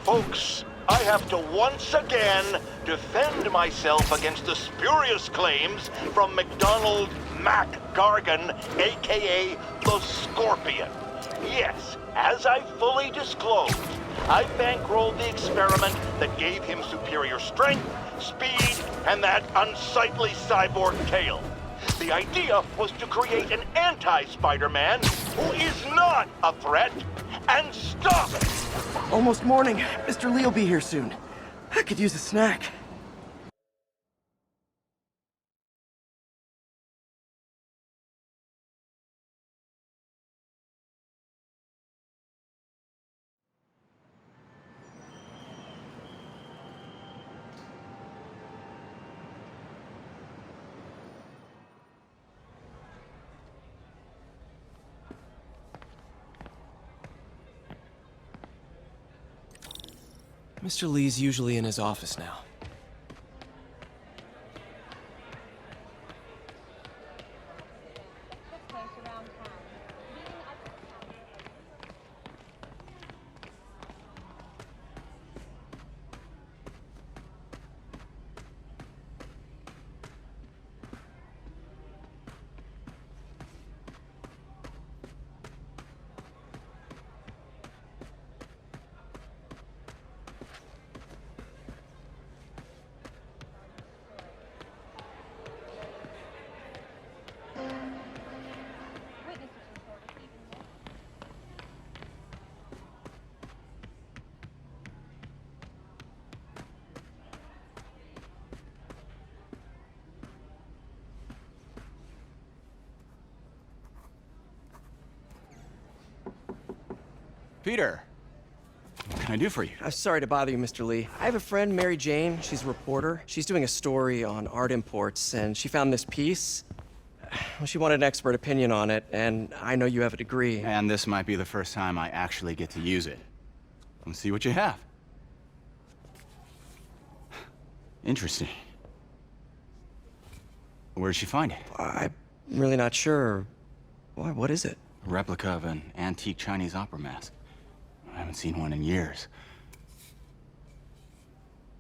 Folks, I have to once again defend myself against the spurious claims from McDonald Mac Gargan, aka the Scorpion. Yes, as I fully disclosed, I bankrolled the experiment that gave him superior strength, speed, and that unsightly cyborg tail. The idea was to create an anti-Spider-Man who is not a threat, and stop it! Almost morning. Mr. Lee will be here soon. I could use a snack. Mr. Lee's usually in his office now. Peter, what can I do for you? I'm sorry to bother you, Mr. Lee. I have a friend, Mary Jane. She's a reporter. She's doing a story on art imports, and she found this piece. Well, she wanted an expert opinion on it, and I know you have a degree. And this might be the first time I actually get to use it. Let's see what you have. Interesting. Where'd she find it? I'm really not sure. Why, what is it? A replica of an antique Chinese opera mask. I haven't seen one in years.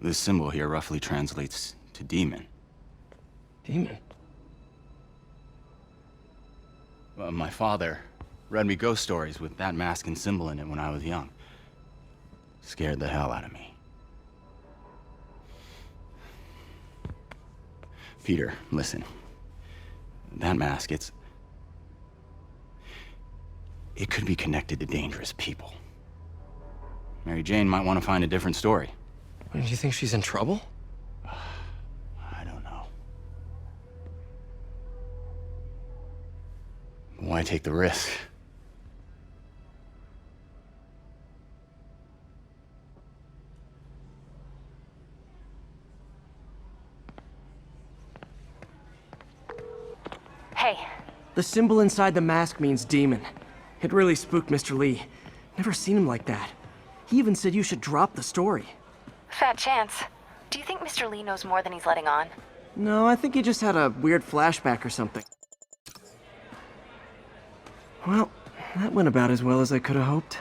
This symbol here roughly translates to demon. Demon? Well, my father read me ghost stories with that mask and symbol in it when I was young. Scared the hell out of me. Peter, listen. That mask, it could be connected to dangerous people. Mary Jane might want to find a different story. Do you think she's in trouble? I don't know. Why take the risk? Hey. The symbol inside the mask means demon. It really spooked Mr. Lee. Never seen him like that. He even said you should drop the story. Fat chance. Do you think Mr. Lee knows more than he's letting on? No, I think he just had a weird flashback or something. Well, that went about as well as I could have hoped.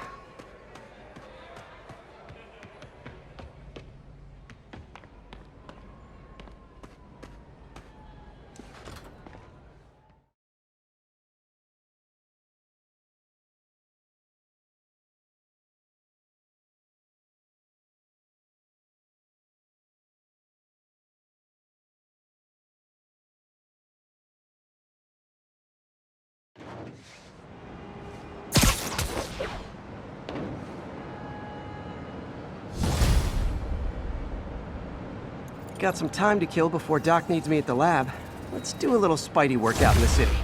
Got some time to kill before Doc needs me at the lab. Let's do a little Spidey workout in the city.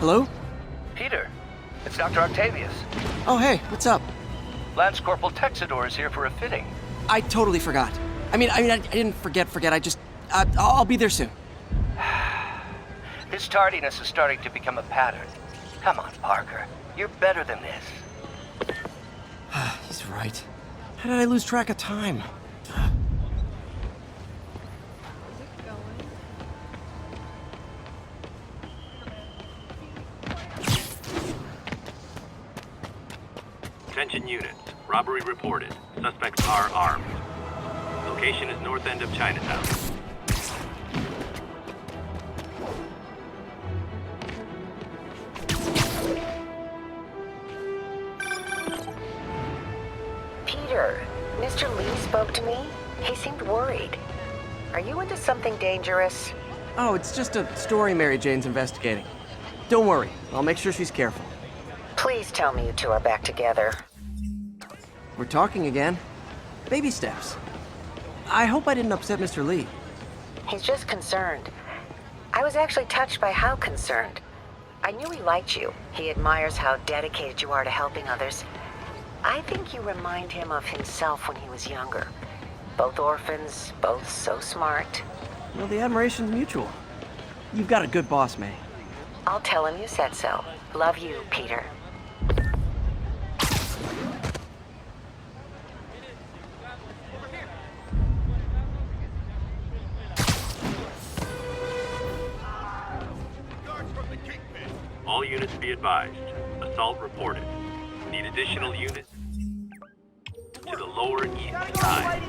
Hello? Peter, it's Dr. Octavius. Oh, hey, what's up? Lance Corporal Texador is here for a fitting. I totally forgot. I didn't forget. I'll be there soon. His tardiness is starting to become a pattern. Come on, Parker. You're better than this. He's right. How did I lose track of time? Attention units. Robbery reported. Suspects are armed. Location is north end of Chinatown. Peter, Mr. Lee spoke to me. He seemed worried. Are you into something dangerous? Oh, it's just a story Mary Jane's investigating. Don't worry, I'll make sure she's careful. Please tell me you two are back together. We're talking again. Baby steps. I hope I didn't upset Mr. Lee. He's just concerned. I was actually touched by how concerned. I knew he liked you. He admires how dedicated you are to helping others. I think you remind him of himself when he was younger. Both orphans, both so smart. Well, the admiration's mutual. You've got a good boss, May. I'll tell him you said so. Love you, Peter. All units be advised. Assault reported. Need additional units to the lower east side.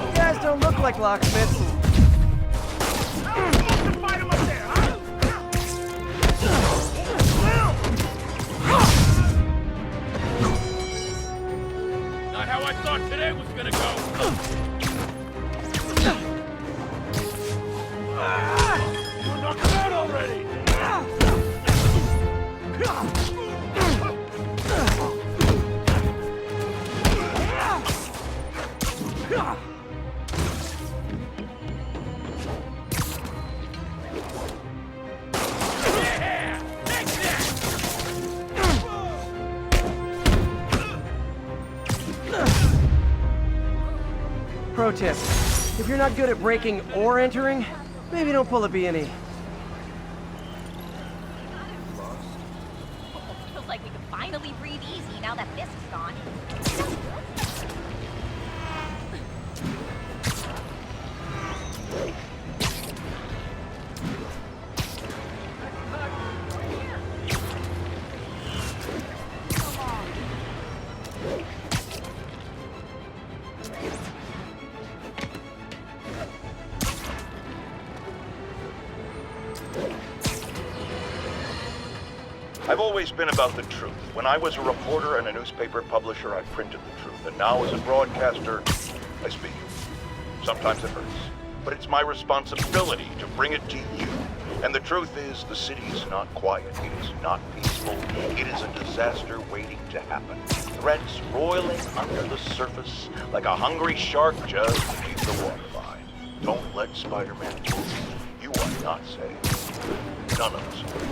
You guys don't look like locksmiths. Not how I thought today was gonna go. Knock him out already! Pro tip, if you're not good at breaking or entering, maybe don't pull a B&E. Feels like we can finally breathe easy now that this is gone. I've always been about the truth. When I was a reporter and a newspaper publisher, I printed the truth. And now as a broadcaster, I speak. Sometimes it hurts. But it's my responsibility to bring it to you. And the truth is, the city is not quiet. It is not peaceful. It is a disaster waiting to happen. Threats roiling under the surface like a hungry shark just to keep the water by. Don't let Spider-Man fool you. You are not safe. None of us are.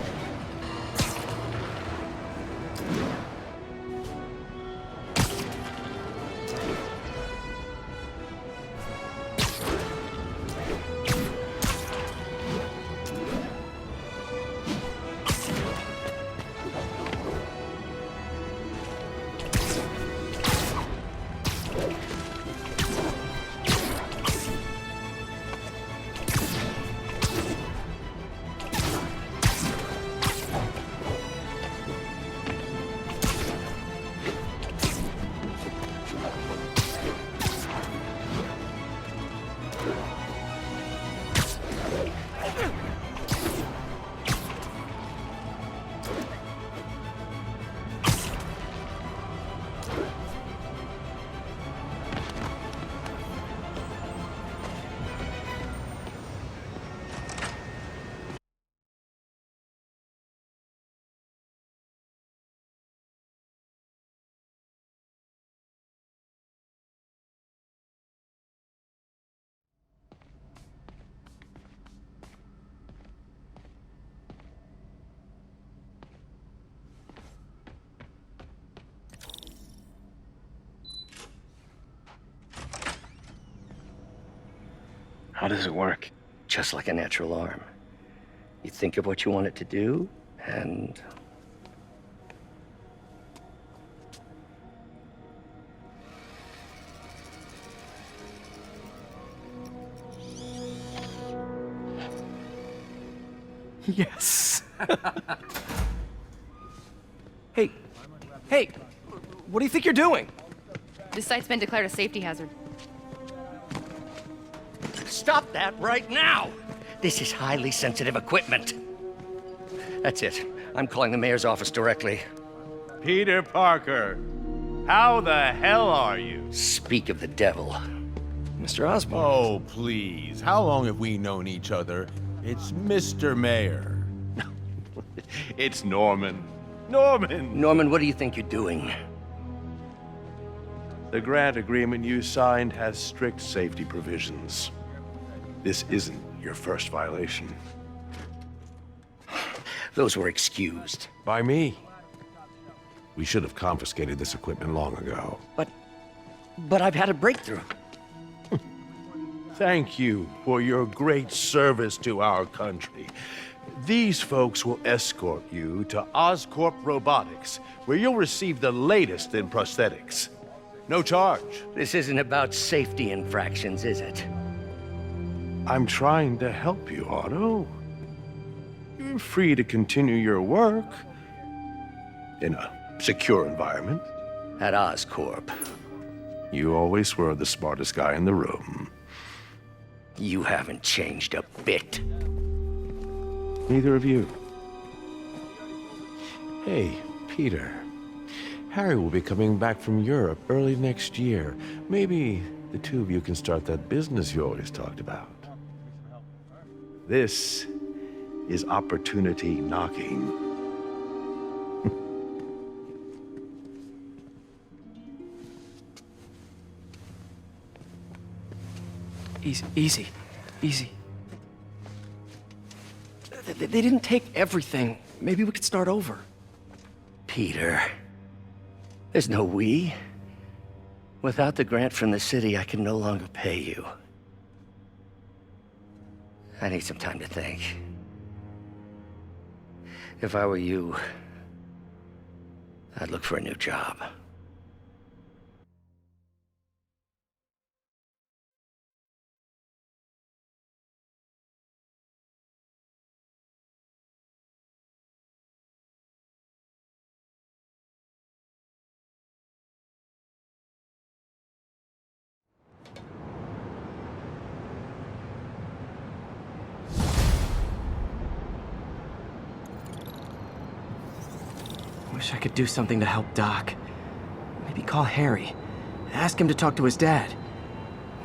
How does it work? Just like a natural arm. You think of what you want it to do, and... Yes. Hey, hey, what do you think you're doing? This site's been declared a safety hazard. Stop that right now! This is highly sensitive equipment. That's it. I'm calling the mayor's office directly. Peter Parker, how the hell are you? Speak of the devil. Mr. Osborn. Oh, please. How long have we known each other? It's Mr. Mayor. It's Norman. Norman! Norman, what do you think you're doing? The grant agreement you signed has strict safety provisions. This isn't your first violation. Those were excused. By me. We should have confiscated this equipment long ago. But I've had a breakthrough. Thank you for your great service to our country. These folks will escort you to Oscorp Robotics, where you'll receive the latest in prosthetics. No charge. This isn't about safety infractions, is it? I'm trying to help you, Otto. You're free to continue your work in a secure environment. At Oscorp. You always were the smartest guy in the room. You haven't changed a bit. Neither of you. Hey, Peter. Harry will be coming back from Europe early next year. Maybe the two of you can start that business you always talked about. This is opportunity knocking. Easy. They didn't take everything. Maybe we could start over. Peter, there's no we. Without the grant from the city, I can no longer pay you. I need some time to think. If I were you, I'd look for a new job. Wish I could do something to help Doc. Maybe call Harry. Ask him to talk to his dad.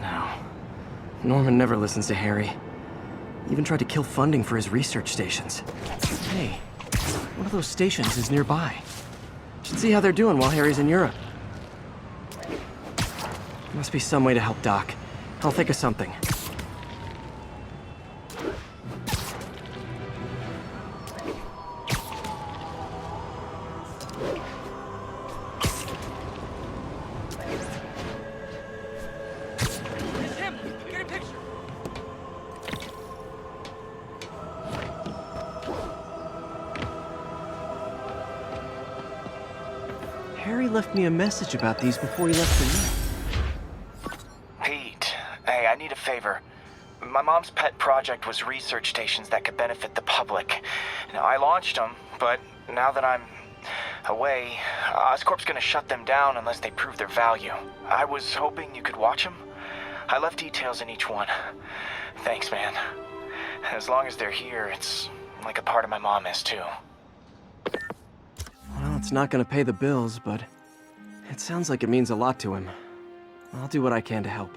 No. Norman never listens to Harry. Even tried to kill funding for his research stations. Hey, one of those stations is nearby. Should see how they're doing while Harry's in Europe. Must be some way to help Doc. I'll think of something. Harry left me a message about these before he left for you. Pete, hey, I need a favor. My mom's pet project was research stations that could benefit the public. Now, I launched them, but now that I'm away, Oscorp's gonna shut them down unless they prove their value. I was hoping you could watch them. I left details in each one. Thanks, man. As long as they're here, it's like a part of my mom is, too. Well, it's not gonna pay the bills, but it sounds like it means a lot to him. I'll do what I can to help.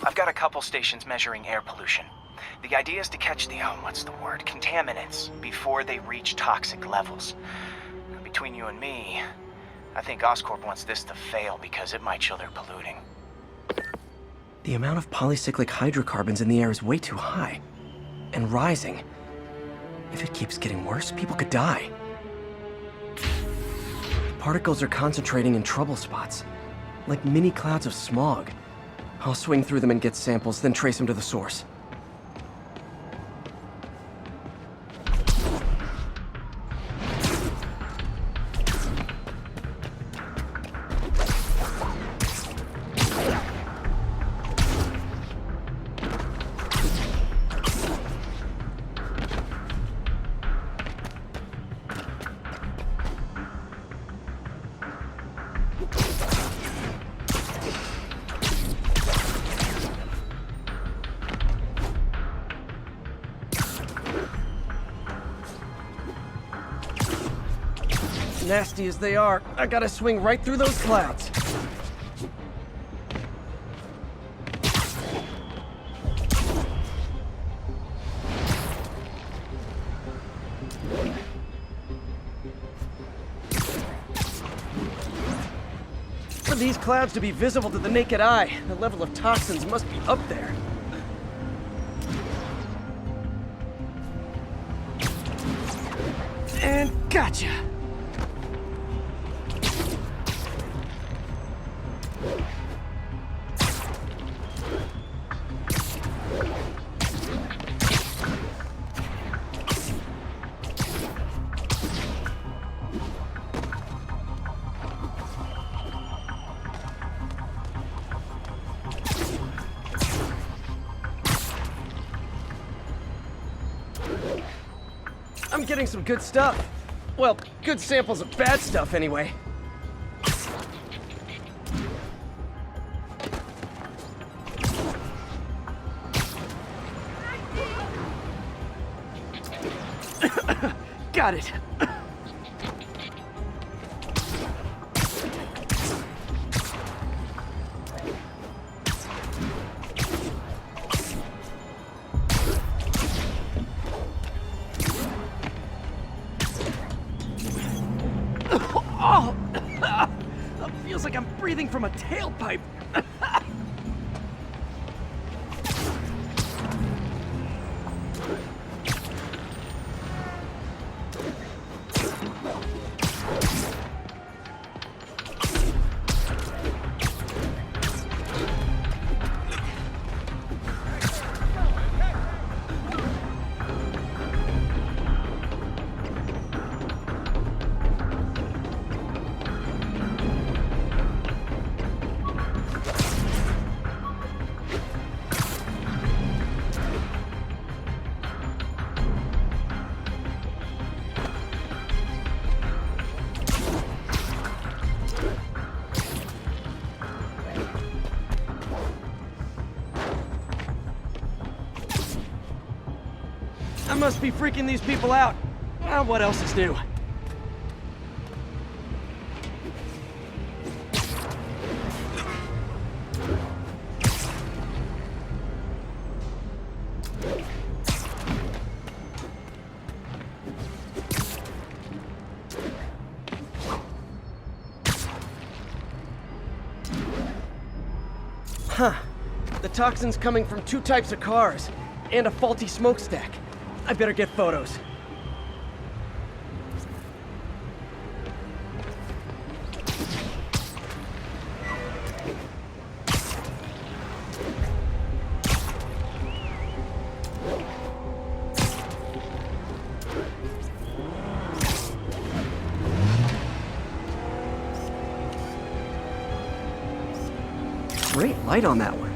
I've got a couple stations measuring air pollution. The idea is to catch the, what's the word, contaminants before they reach toxic levels. between you and me, I think Oscorp wants this to fail because it might show they're polluting. The amount of polycyclic hydrocarbons in the air is way too high. And rising. If it keeps getting worse, people could die. Particles are concentrating in trouble spots, like mini clouds of smog. I'll swing through them and get samples, then trace them to the source. Nasty as they are, I gotta swing right through those clouds. For these clouds to be visible to the naked eye, the level of toxins must be up there. And gotcha! I'm getting some good stuff. Well, good samples of bad stuff, anyway. Got it. Oh! Feels like I'm breathing from a tailpipe. I must be freaking these people out. Well, what else is new? Huh. The toxin's coming from two types of cars, and a faulty smokestack. I better get photos. Great light on that one.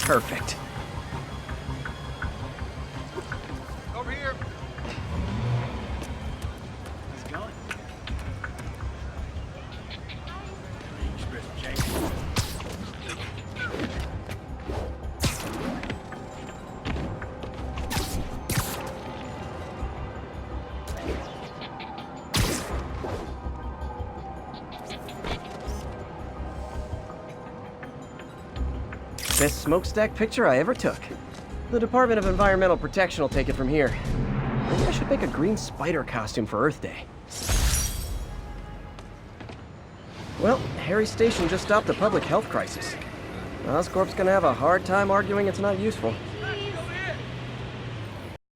Perfect. Over here. How's it going? best smokestack picture I ever took. The Department of Environmental Protection will take it from here. Maybe I should make a green spider costume for Earth Day. Well, Harry's station just stopped the public health crisis. Oscorp's gonna have a hard time arguing it's not useful.